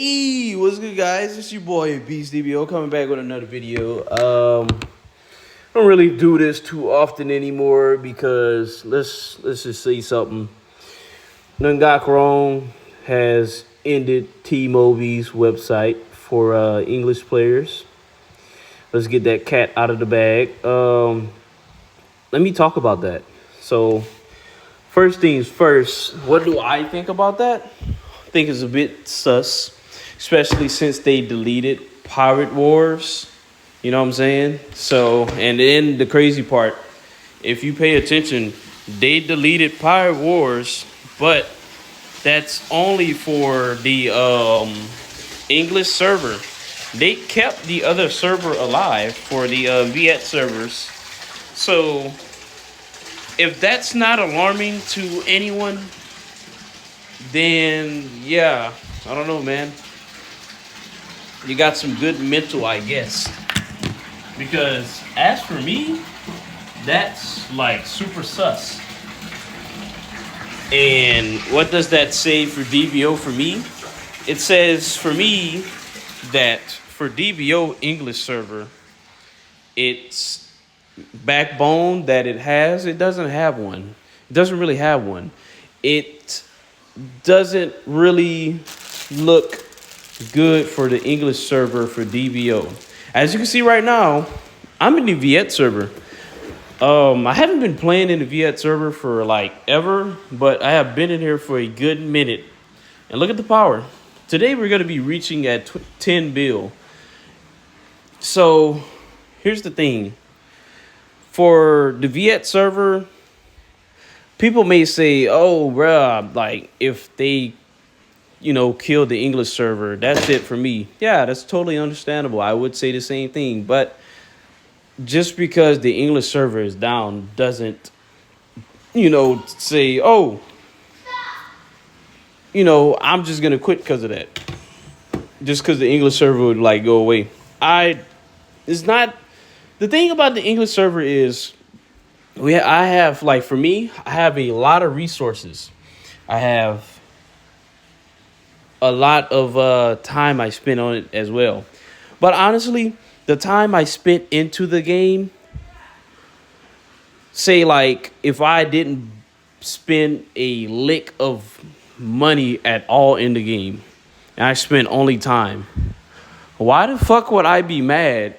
Hey, what's good, guys? It's your boy Beast DBO coming back with another video. I don't really do this too often anymore because let's just say something. Ngoc Rong has ended Teamobi's website for English players. Let's get that cat out of the bag. Let me talk about that. So, first things first, what do I think about that? I think it's a bit sus, especially since they deleted Pirate Wars. You know what I'm saying? So, and then the crazy part, if you pay attention, they deleted Pirate Wars, but that's only for the English server. They kept the other server alive for the Viet servers. So, if that's not alarming to anyone, then yeah, I don't know, man. You got some good mental, I guess. Because as for me, that's like super sus. And what does that say for DBO for me? It says for me that for DBO English server, its backbone that it doesn't have one. It doesn't really have one. It doesn't really look good for the English server for DBO. As you can see right now, I'm in the Viet server. I haven't been playing in the Viet server for like ever, but I have been in here for a good minute. And look at the power. Today we're going to be reaching at 10 bill. So here's the thing. For the Viet server, people may say, oh, bruh, like if they kill the English server, that's it for me. Yeah, that's totally understandable. I would say the same thing. But just because the English server is down doesn't, say, oh, I'm just going to quit because of that. Just because the English server would like go away. It's not, the thing about the English server is, I have, like, for me, I have a lot of resources. I have a lot of time I spent on it as well. But honestly, the time I spent into the game, say like if I didn't spend a lick of money at all in the game, and I spent only time, why the fuck would I be mad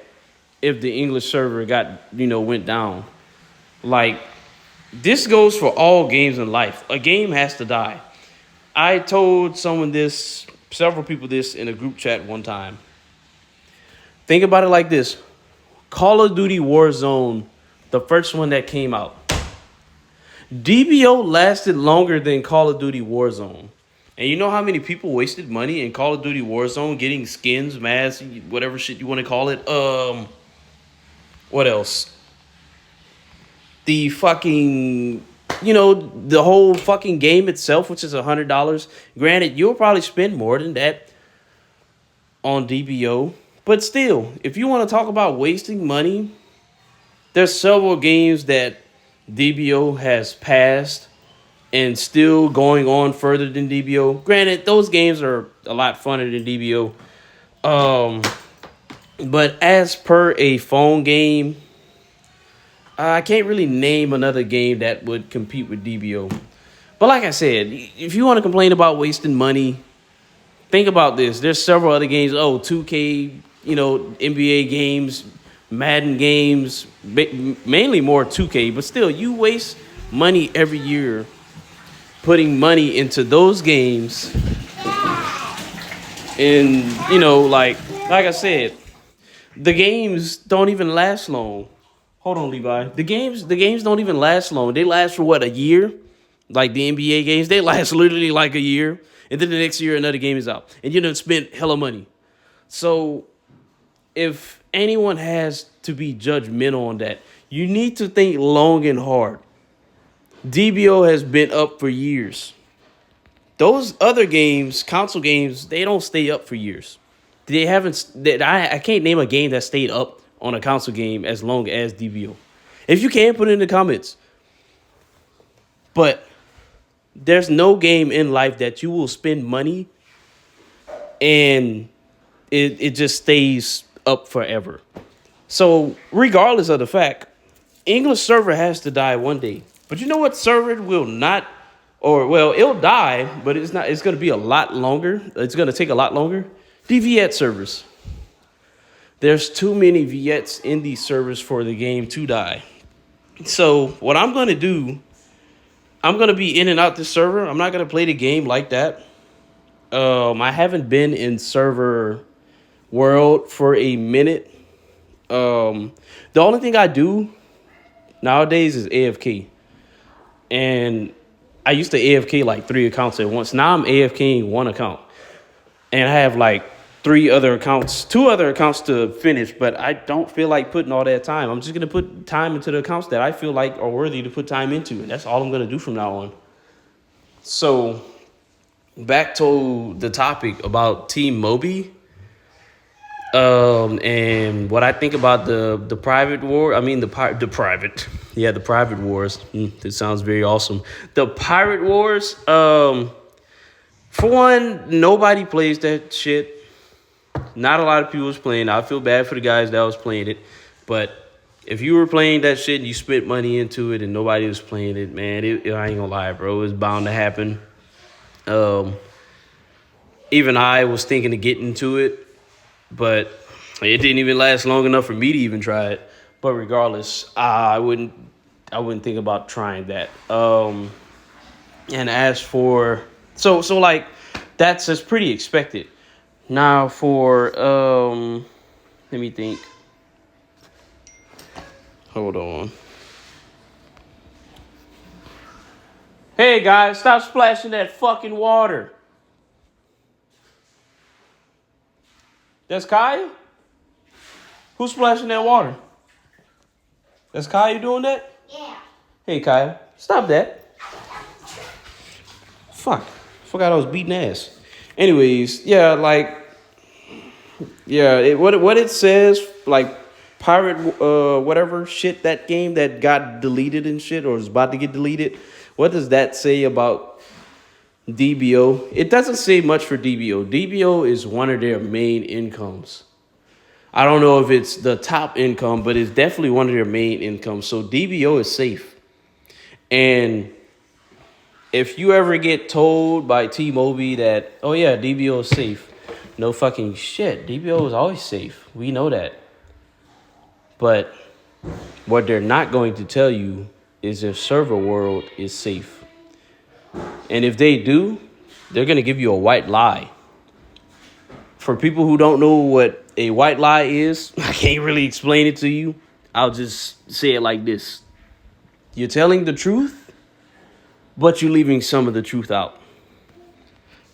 if the English server went down? Like, this goes for all games in life. A game has to die. I told several people this in a group chat one time. Think about it like this. Call of Duty Warzone, the first one that came out. DBO lasted longer than Call of Duty Warzone. And you know how many people wasted money in Call of Duty Warzone getting skins, masks, whatever shit you want to call it? What else? The fucking, the whole fucking game itself, which is $100. Granted, you'll probably spend more than that on DBO. But still, if you want to talk about wasting money, there's several games that DBO has passed and still going on further than DBO. Granted, those games are a lot funner than DBO. But as per a phone game, I can't really name another game that would compete with DBO. But like I said, if you want to complain about wasting money, think about this. There's several other games. Oh, 2K, NBA games, Madden games, mainly more 2K. But still, you waste money every year putting money into those games. And, like I said, the games don't even last long. Hold on, Levi. The games don't even last long. They last for what, a year? Like the NBA games, they last literally like a year. And then the next year, another game is out. And you done spent hella money. So if anyone has to be judgmental on that, you need to think long and hard. DBO has been up for years. Those other games, console games, they don't stay up for years. I can't name a game that stayed up on a console game as long as DBO. If you can, put it in the comments. But there's no game in life that you will spend money and it just stays up forever. So regardless of the fact, English server has to die one day. But you know what server will not, or well, it'll die, but it's not. It's going to be a lot longer. It's going to take a lot longer. The Viet servers. There's too many Viets in these servers for the game to die. So what I'm going to do, I'm going to be in and out this server. I'm not going to play the game like that. I haven't been in server world for a minute. The only thing I do nowadays is AFK. And I used to AFK like 3 accounts at once. Now I'm AFKing 1 account. And I have like 2 other accounts to finish, but I don't feel like putting all that time. I'm just going to put time into the accounts that I feel like are worthy to put time into. And that's all I'm going to do from now on. So back to the topic about Teamobi. And what I think about the private war, I mean the private wars. This sounds very awesome. The pirate wars. For one, nobody plays that shit. Not a lot of people was playing. I feel bad for the guys that was playing it, but if you were playing that shit and you spent money into it and nobody was playing it, man, I ain't gonna lie, bro, it was bound to happen. Even I was thinking of getting into it, but it didn't even last long enough for me to even try it. But regardless, I wouldn't think about trying that. And as for so like that's pretty expected. Now for let me think. Hold on. Hey guys, stop splashing that fucking water. That's Kaya? Who's splashing that water? That's Kaya doing that? Yeah. Hey, Kaya, stop that. Fuck. Forgot I was beating ass. Anyways, yeah, what it says, like, pirate, whatever shit, that game that got deleted and shit, or is about to get deleted, what does that say about DBO? It doesn't say much for DBO. DBO is one of their main incomes. I don't know if it's the top income, but it's definitely one of their main incomes. So DBO is safe. And if you ever get told by Teamobi that, oh yeah, DBO is safe, no fucking shit. DBO is always safe. We know that. But what they're not going to tell you is their server world is safe. And if they do, they're going to give you a white lie. For people who don't know what a white lie is, I can't really explain it to you. I'll just say it like this. You're telling the truth, but you're leaving some of the truth out.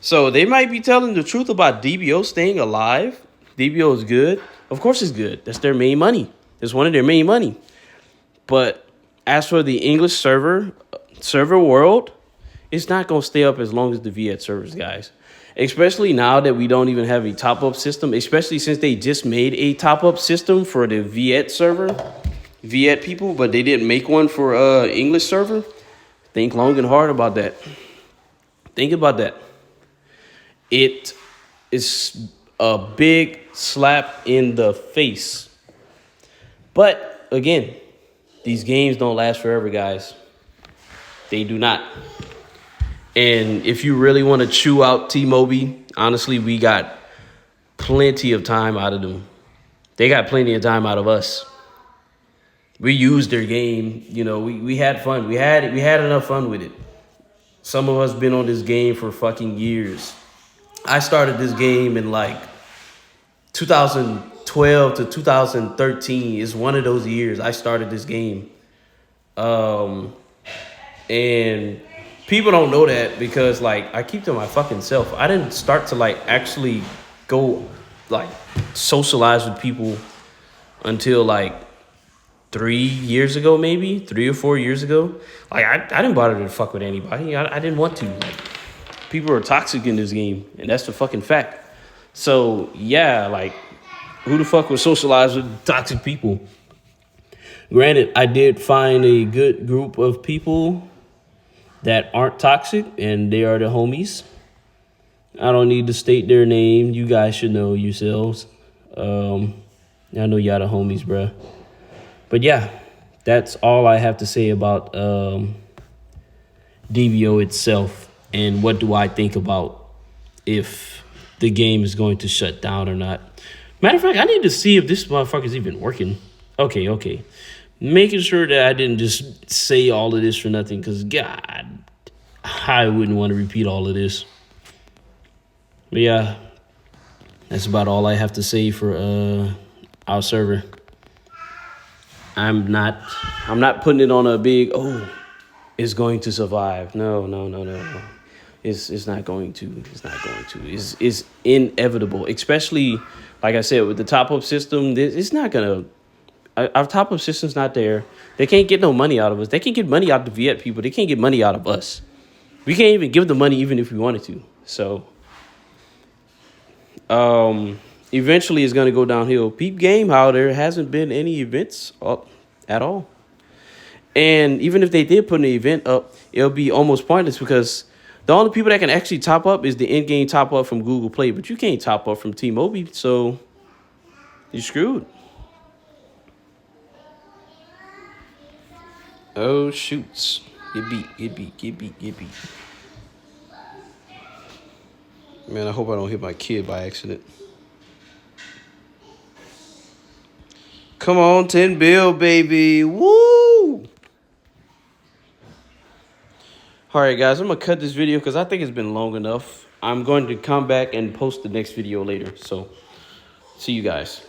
So they might be telling the truth about DBO staying alive. DBO is good. Of course it's good. That's their main money. It's one of their main money. But as for the English server world, it's not going to stay up as long as the Viet servers, guys. Especially now that we don't even have a top-up system, especially since they just made a top-up system for the Viet server, Viet people, but they didn't make one for English server. Think long and hard about that. Think about that. It is a big slap in the face. But, again, these games don't last forever, guys. They do not. And if you really want to chew out Teamobi, honestly, we got plenty of time out of them. They got plenty of time out of us. We used their game. You know, we had fun. We had enough fun with it. Some of us been on this game for fucking years. I started this game in like 2012 to 2013 is one of those years I started this game. And people don't know that because, like, I keep to my fucking self. I didn't start to, like, actually go, like, socialize with people until, like, 3 years ago, maybe 3 or 4 years ago. Like, I didn't bother to fuck with anybody. I didn't want to. Like, people are toxic in this game, and that's the fucking fact. So, yeah, like, who the fuck would socialize with toxic people? Granted, I did find a good group of people that aren't toxic, and they are the homies. I don't need to state their name. You guys should know yourselves. I know y'all the homies, bruh. But yeah, that's all I have to say about DVO itself. And what do I think about if the game is going to shut down or not. Matter of fact, I need to see if this motherfucker's even working. Okay. Making sure that I didn't just say all of this for nothing, because God, I wouldn't want to repeat all of this. But yeah, that's about all I have to say for our server. I'm not putting it on a big, it's going to survive. No. It's not going to. It's inevitable. Especially, like I said, with the top-up system, it's not going to... Our top-up system's not there. They can't get no money out of us. They can get money out of the Viet people. They can't get money out of us. We can't even give them money even if we wanted to. So, eventually it's going to go downhill. Peep game, how there hasn't been any events up at all. And even if they did put an event up, it'll be almost pointless, because the only people that can actually top up is the in-game top up from Google Play. But you can't top up from Teamobi, so you're screwed. Oh, shoots. Get beat. Man, I hope I don't hit my kid by accident. Come on, 10 bill, baby. Woo! All right, guys, I'm going to cut this video because I think it's been long enough. I'm going to come back and post the next video later. So, see you guys.